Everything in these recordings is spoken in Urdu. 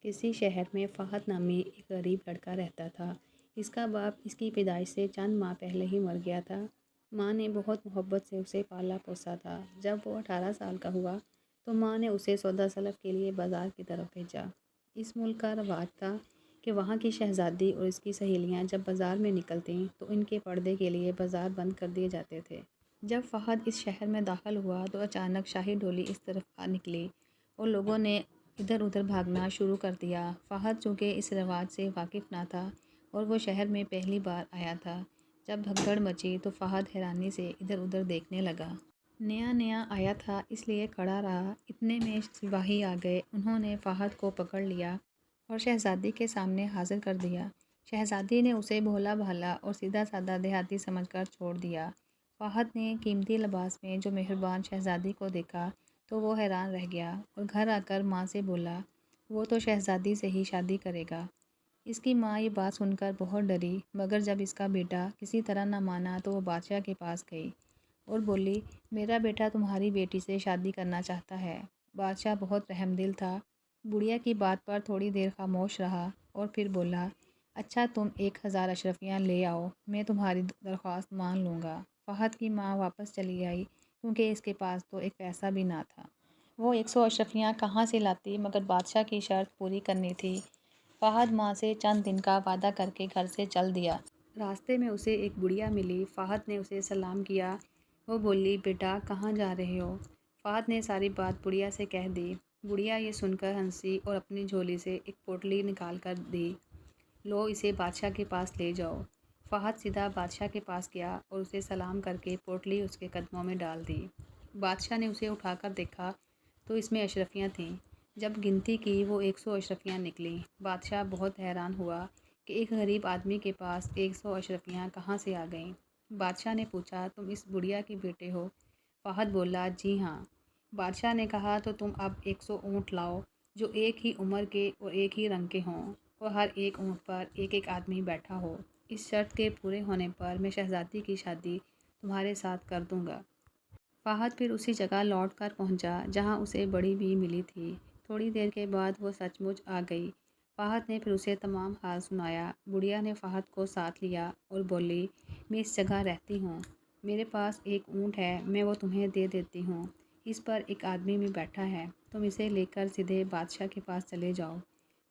کسی شہر میں فہد نامی ایک غریب لڑکا رہتا تھا۔ اس کا باپ اس کی پیدائش سے چند ماہ پہلے ہی مر گیا تھا۔ ماں نے بہت محبت سے اسے پالا پوسا تھا۔ جب وہ 18 سال کا ہوا تو ماں نے اسے سودا سلف کے لیے بازار کی طرف بھیجا۔ اس ملک کا رواج تھا کہ وہاں کی شہزادی اور اس کی سہیلیاں جب بازار میں نکلتیں تو ان کے پردے کے لیے بازار بند کر دیے جاتے تھے۔ جب فہد اس شہر میں داخل ہوا تو اچانک شاہی ڈولی اس طرف آ نکلی اور لوگوں نے ادھر ادھر بھاگنا شروع کر دیا۔ فہد چونکہ اس رواج سے واقف نہ تھا اور وہ شہر میں پہلی بار آیا تھا، جب بھگدڑ مچی تو فہد حیرانی سے ادھر ادھر دیکھنے لگا۔ نیا نیا آیا تھا اس لیے کھڑا رہا۔ اتنے میں سپاہی آ گئے۔ انہوں نے فہد کو پکڑ لیا اور شہزادی کے سامنے حاضر کر دیا۔ شہزادی نے اسے بھولا بھالا اور سیدھا سادہ دیہاتی سمجھ کر چھوڑ دیا۔ فہد نے قیمتی لباس میں جو مہربان شہزادی کو دیکھا تو وہ حیران رہ گیا اور گھر آ کر ماں سے بولا وہ تو شہزادی سے ہی شادی کرے گا۔ اس کی ماں یہ بات سن کر بہت ڈری، مگر جب اس کا بیٹا کسی طرح نہ مانا تو وہ بادشاہ کے پاس گئی اور بولی میرا بیٹا تمہاری بیٹی سے شادی کرنا چاہتا ہے۔ بادشاہ بہت رحم دل تھا۔ بڑھیا کی بات پر تھوڑی دیر خاموش رہا اور پھر بولا اچھا تم 1000 اشرفیاں لے آؤ، میں تمہاری درخواست مان لوں گا۔ فہد کی ماں واپس چلی آئی کیونکہ اس کے پاس تو ایک پیسہ بھی نہ تھا۔ وہ 100 اشرفیاں کہاں سے لاتی، مگر بادشاہ کی شرط پوری کرنی تھی۔ فہد ماں سے چند دن کا وعدہ کر کے گھر سے چل دیا۔ راستے میں اسے ایک بڑھیا ملی۔ فہد نے اسے سلام کیا۔ وہ بولی بیٹا کہاں جا رہے ہو؟ فہد نے ساری بات بڑھیا سے کہہ دی۔ بڑھیا یہ سن کر ہنسی اور اپنی جھولی سے ایک پوٹلی نکال کر دی، لو اسے بادشاہ کے پاس لے جاؤ۔ فہد سیدھا بادشاہ کے پاس گیا اور اسے سلام کر کے پوٹلی اس کے قدموں میں ڈال دی۔ بادشاہ نے اسے اٹھا کر دیکھا تو اس میں اشرفیاں تھیں۔ جب گنتی کی وہ 100 اشرفیاں نکلیں۔ بادشاہ بہت حیران ہوا کہ ایک غریب آدمی کے پاس 100 اشرفیاں کہاں سے آ گئیں۔ بادشاہ نے پوچھا تم اس بڑھیا کے بیٹے ہو؟ فہد بولا جی ہاں۔ بادشاہ نے کہا تو تم اب 100 اونٹ لاؤ جو ایک ہی عمر کے اور ایک ہی رنگ کے ہوں اور ہر ایک اونٹ پر ایک ایک آدمی بیٹھا ہو۔ اس شرط کے پورے ہونے پر میں شہزادی کی شادی تمہارے ساتھ کر دوں گا۔ فہد پھر اسی جگہ لوٹ کر پہنچا جہاں اسے بڑی بی ملی تھی۔ تھوڑی دیر کے بعد وہ سچ مچ آ گئی۔ فہد نے پھر اسے تمام حال سنایا۔ بڑھیا نے فہد کو ساتھ لیا اور بولی میں اس جگہ رہتی ہوں، میرے پاس ایک اونٹ ہے، میں وہ تمہیں دے دیتی ہوں، اس پر ایک آدمی بھی بیٹھا ہے، تم اسے لے کر سیدھے بادشاہ کے پاس چلے جاؤ۔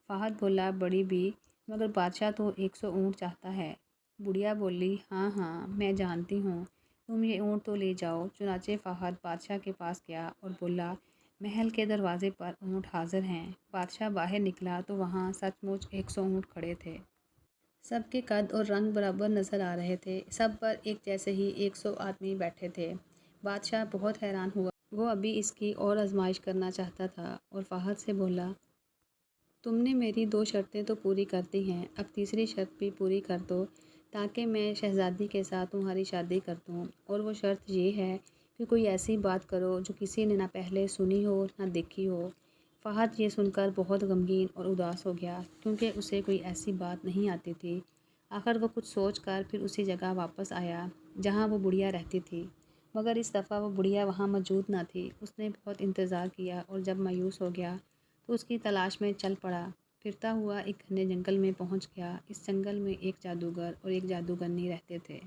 فہد بولا بڑی بی مگر بادشاہ تو 100 اونٹ چاہتا ہے۔ بڑھیا بولی ہاں ہاں میں جانتی ہوں، تم یہ اونٹ تو لے جاؤ۔ چنانچہ فہد بادشاہ کے پاس گیا اور بولا محل کے دروازے پر اونٹ حاضر ہیں۔ بادشاہ باہر نکلا تو وہاں سچ مچ 100 اونٹ کھڑے تھے۔ سب کے قد اور رنگ برابر نظر آ رہے تھے۔ سب پر ایک جیسے ہی 100 آدمی بیٹھے تھے۔ بادشاہ بہت حیران ہوا۔ وہ ابھی اس کی اور آزمائش کرنا چاہتا تھا اور فہد سے بولا تم نے میری 2 شرطیں تو پوری کر دی ہیں، اب تیسری شرط بھی پوری کر دو تاکہ میں شہزادی کے ساتھ تمہاری شادی کر دوں، اور وہ شرط یہ ہے کہ کوئی ایسی بات کرو جو کسی نے نہ پہلے سنی ہو نہ دیکھی ہو۔ فہد یہ سن کر بہت غمگین اور اداس ہو گیا کیونکہ اسے کوئی ایسی بات نہیں آتی تھی۔ آخر وہ کچھ سوچ کر پھر اسی جگہ واپس آیا جہاں وہ بڑھیا رہتی تھی، مگر اس دفعہ وہ بڑھیا وہاں موجود نہ تھی۔ اس نے بہت انتظار کیا اور جب مایوس ہو گیا تو اس کی تلاش میں چل پڑا۔ پھرتا ہوا ایک گھنے جنگل میں پہنچ گیا۔ اس جنگل میں ایک جادوگر اور ایک جادوگرنی رہتے تھے۔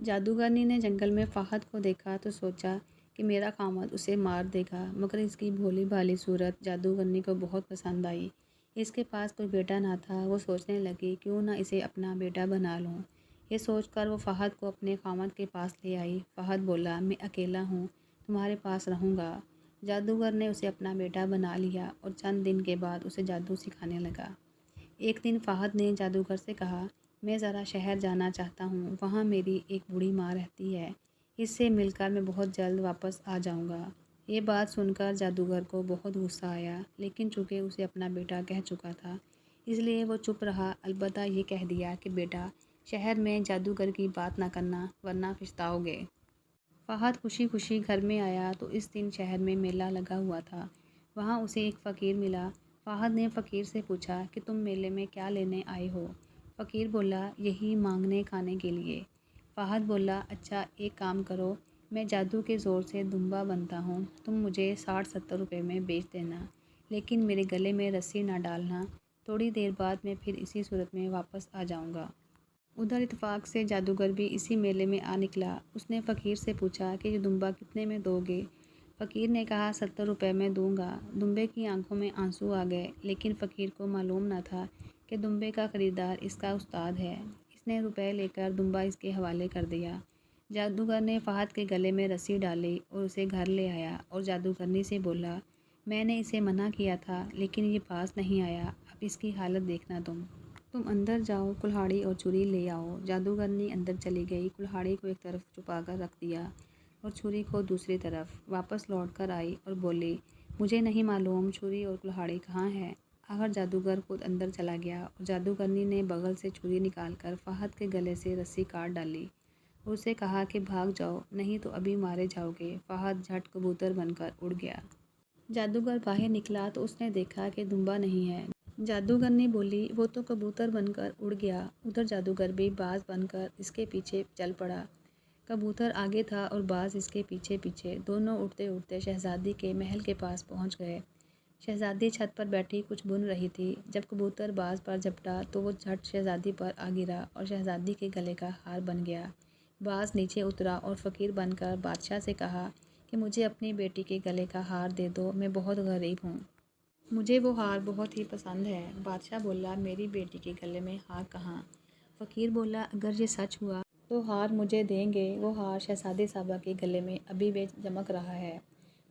جادوگرنی نے جنگل میں فہد کو دیکھا تو سوچا کہ میرا خامد اسے مار دے گا، مگر اس کی بھولی بھالی صورت جادوگرنی کو بہت پسند آئی۔ اس کے پاس کوئی بیٹا نہ تھا۔ وہ سوچنے لگی کیوں نہ اسے اپنا بیٹا بنا لوں۔ یہ سوچ کر وہ فہد کو اپنے خامد کے پاس لے آئی۔ فہد بولا میں اکیلا ہوں، تمہارے پاس رہوں گا۔ جادوگر نے اسے اپنا بیٹا بنا لیا اور چند دن کے بعد اسے جادو سکھانے لگا۔ ایک دن فہد نے جادوگر سے کہا میں ذرا شہر جانا چاہتا ہوں، وہاں میری ایک بوڑھی ماں رہتی ہے، اس سے مل کر میں بہت جلد واپس آ جاؤں گا۔ یہ بات سن کر جادوگر کو بہت غصہ آیا، لیکن چونکہ اسے اپنا بیٹا کہہ چکا تھا اس لیے وہ چپ رہا، البتہ یہ کہہ دیا کہ بیٹا شہر میں جادوگر کی بات نہ کرنا ورنہ پچھتاؤ گے۔ فہد خوشی خوشی گھر میں آیا تو اس دن شہر میں میلہ لگا ہوا تھا۔ وہاں اسے ایک فقیر ملا۔ فہد نے فقیر سے پوچھا کہ تم میلے میں کیا لینے آئے ہو؟ فقیر بولا یہی مانگنے کھانے کے لیے۔ فہد بولا اچھا ایک کام کرو، میں جادو کے زور سے دمبا بنتا ہوں، تم مجھے 60-70 روپے میں بیچ دینا، لیکن میرے گلے میں رسی نہ ڈالنا، تھوڑی دیر بعد میں پھر اسی صورت میں واپس آ جاؤں گا۔ ادھر اتفاق سے جادوگر بھی اسی میلے میں آ نکلا۔ اس نے فقیر سے پوچھا کہ یہ دمبا کتنے میں دو گے؟ فقیر نے کہا 70 روپے میں دوں گا۔ دمبے کی آنکھوں میں آنسو آ گئے، لیکن فقیر کو معلوم نہ تھا کہ دمبے کا خریدار اس کا استاد ہے۔ اس نے روپے لے کر دمبا اس کے حوالے کر دیا۔ جادوگر نے فہد کے گلے میں رسی ڈالی اور اسے گھر لے آیا اور جادوگرنی سے بولا، میں نے اسے منع کیا تھا لیکن یہ پاس نہیں آیا، اب اس کی حالت دیکھنا تم اندر جاؤ، کلہاڑی اور چھری لے آؤ۔ جادوگرنی اندر چلی گئی، کلہاڑی کو ایک طرف چھپا کر رکھ دیا اور چھری کو دوسری طرف۔ واپس لوٹ کر آئی اور بولی، مجھے نہیں معلوم چھری اور کلہاڑی کہاں ہے؟ آخر جادوگر خود اندر چلا گیا اور جادوگرنی نے بغل سے چھری نکال کر فہد کے گلے سے رسی کاٹ ڈالی اور اسے کہا کہ بھاگ جاؤ، نہیں تو ابھی مارے جاؤ گے۔ فہد جھٹ کبوتر بن کر اڑ گیا۔ جادوگر باہر نکلا تو اس نے دیکھا کہ دمبا نہیں ہے۔ جادوگرنی بولی، وہ تو کبوتر بن کر اڑ گیا۔ ادھر جادوگر بھی باز بن کر اس کے پیچھے چل پڑا۔ کبوتر آگے تھا اور باز اس کے پیچھے پیچھے۔ دونوں اڑتے اڑتے شہزادی کے محل کے پاس پہنچ گئے۔ شہزادی چھت پر بیٹھی کچھ بن رہی تھی۔ جب کبوتر باز پر جھپٹا تو وہ جھٹ شہزادی پر آ گرا اور شہزادی کے گلے کا ہار بن گیا۔ باز نیچے اترا اور فقیر بن کر بادشاہ سے کہا کہ مجھے اپنی بیٹی کے گلے کا ہار دے دو، میں بہت غریب ہوں۔ مجھے وہ ہار بہت ہی پسند ہے۔ بادشاہ بولا، میری بیٹی کے گلے میں ہار کہاں؟ فقیر بولا، اگر یہ سچ ہوا تو ہار مجھے دیں گے۔ وہ ہار شہزادی صاحبہ کے گلے میں ابھی بھی چمک رہا ہے۔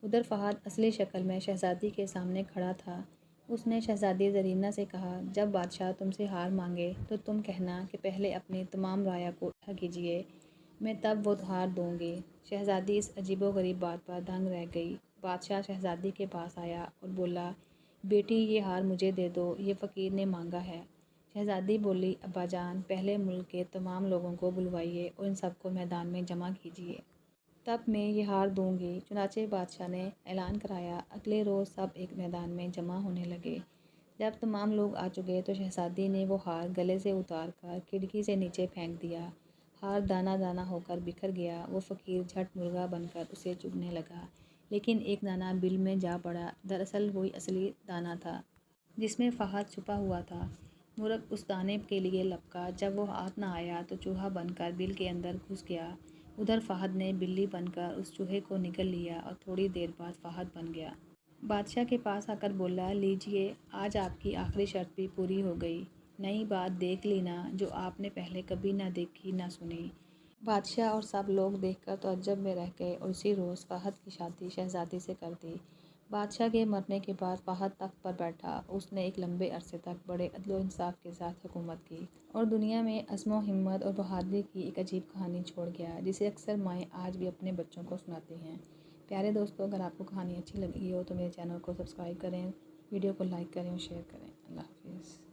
ادھر فہد اصلی شکل میں شہزادی کے سامنے کھڑا تھا۔ اس نے شہزادی زرینہ سے کہا، جب بادشاہ تم سے ہار مانگے تو تم کہنا کہ پہلے اپنی تمام رعایا کو اکٹھا کیجیے، میں تب وہ ہار دوں گی۔ شہزادی اس عجیب و غریب بات پر دنگ رہ گئی۔ بادشاہ شہزادی کے پاس آیا اور بولا، بیٹی یہ ہار مجھے دے دو، یہ فقیر نے مانگا ہے۔ شہزادی بولی، ابا جان، پہلے ملک کے تمام لوگوں کو بلوائیے اور ان سب کو میدان میں جمع کیجیے، تب میں یہ ہار دوں گی۔ چنانچہ بادشاہ نے اعلان کرایا۔ اگلے روز سب ایک میدان میں جمع ہونے لگے۔ جب تمام لوگ آ چکے تو شہزادی نے وہ ہار گلے سے اتار کر کھڑکی سے نیچے پھینک دیا۔ ہار دانہ دانہ ہو کر بکھر گیا۔ وہ فقیر جھٹ مرغا بن کر اسے چگنے لگا، لیکن ایک دانہ بل میں جا پڑا۔ دراصل وہی اصلی دانہ تھا جس میں فہد چھپا ہوا تھا۔ مرغ اس دانے کے لیے لپکا۔ جب وہ ہاتھ نہ آیا تو چوہا بن کر بل کے اندر گھس گیا۔ ادھر فہد نے بلی بن کر اس چوہے کو نگل لیا اور تھوڑی دیر بعد فہد بن گیا۔ بادشاہ کے پاس آ کر بولا، لیجیے، آج آپ کی آخری شرط بھی پوری ہو گئی۔ نئی بات دیکھ لی نا، جو آپ نے پہلے کبھی نہ دیکھی نہ سنی۔ بادشاہ اور سب لوگ دیکھ کر تعجب میں رہ گئے اور اسی روز فہد کی شادی شہزادی سے کر دی۔ بادشاہ کے مرنے کے بعد فہد تخت پر بیٹھا۔ اس نے ایک لمبے عرصے تک بڑے عدل و انصاف کے ساتھ حکومت کی اور دنیا میں عزم و ہمت اور بہادری کی ایک عجیب کہانی چھوڑ گیا، جسے اکثر مائیں آج بھی اپنے بچوں کو سناتی ہیں۔ پیارے دوستو، اگر آپ کو کہانی اچھی لگی ہو تو میرے چینل کو سبسکرائب کریں، ویڈیو کو لائک کریں اور شیئر کریں۔ اللہ حافظ۔